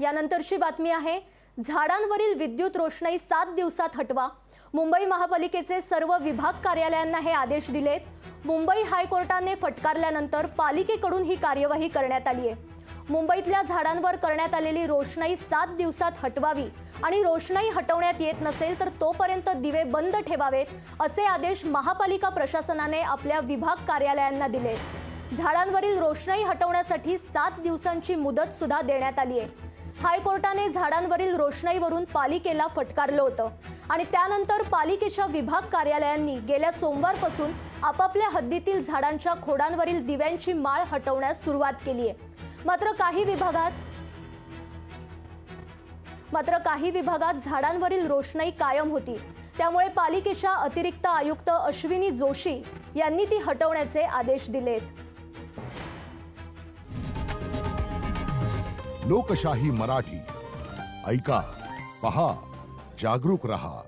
यानंतरची बातमी आहे, झाडांवरील विद्युत रोषणाई 7 दिवसात हटवा। मुंबई महापालिकेचे सर्व विभाग कार्यालयांना हे आदेश दिलेत। मुंबई हायकोर्टाने फटकारल्यानंतर पालिकेकडून ही कार्यवाही करण्यात आली आहे। मुंबईतल्या झाडांवर करण्यात आलेली रोषणाई 7 दिवसात हटवावी आणि रोषणाई हटवण्यात येत नसेल तर तोपर्यंत दिवे बंद ठेवावेत, असे आदेश महापालिका प्रशासनाने आपल्या विभाग कार्यालयांना दिले। झाडांवरील रोषणाई हटवण्यासाठी 7 दिवसांची मुदत सुद्धा देण्यात आली आहे। हायकोर्टाने झाडांवरील रोषणाईवरून पालिकेला फटकारलं होतं आणि त्यानंतर पालिकेच्या विभाग कार्यालयांनी गेल्या सोमवारपासून आपापल्या हद्दीतील झाडांच्या खोडांवरील दिव्यांची माळ हटवण्यास सुरुवात केली आहे। मात्र काही विभागात झाडांवरील रोषणाई कायम होती, त्यामुळे पालिकेच्या अतिरिक्त आयुक्त अश्विनी जोशी यांनी ती हटवण्याचे आदेश दिलेत। लोकशाही मराठी ऐका, पहा, जागरूक रहा।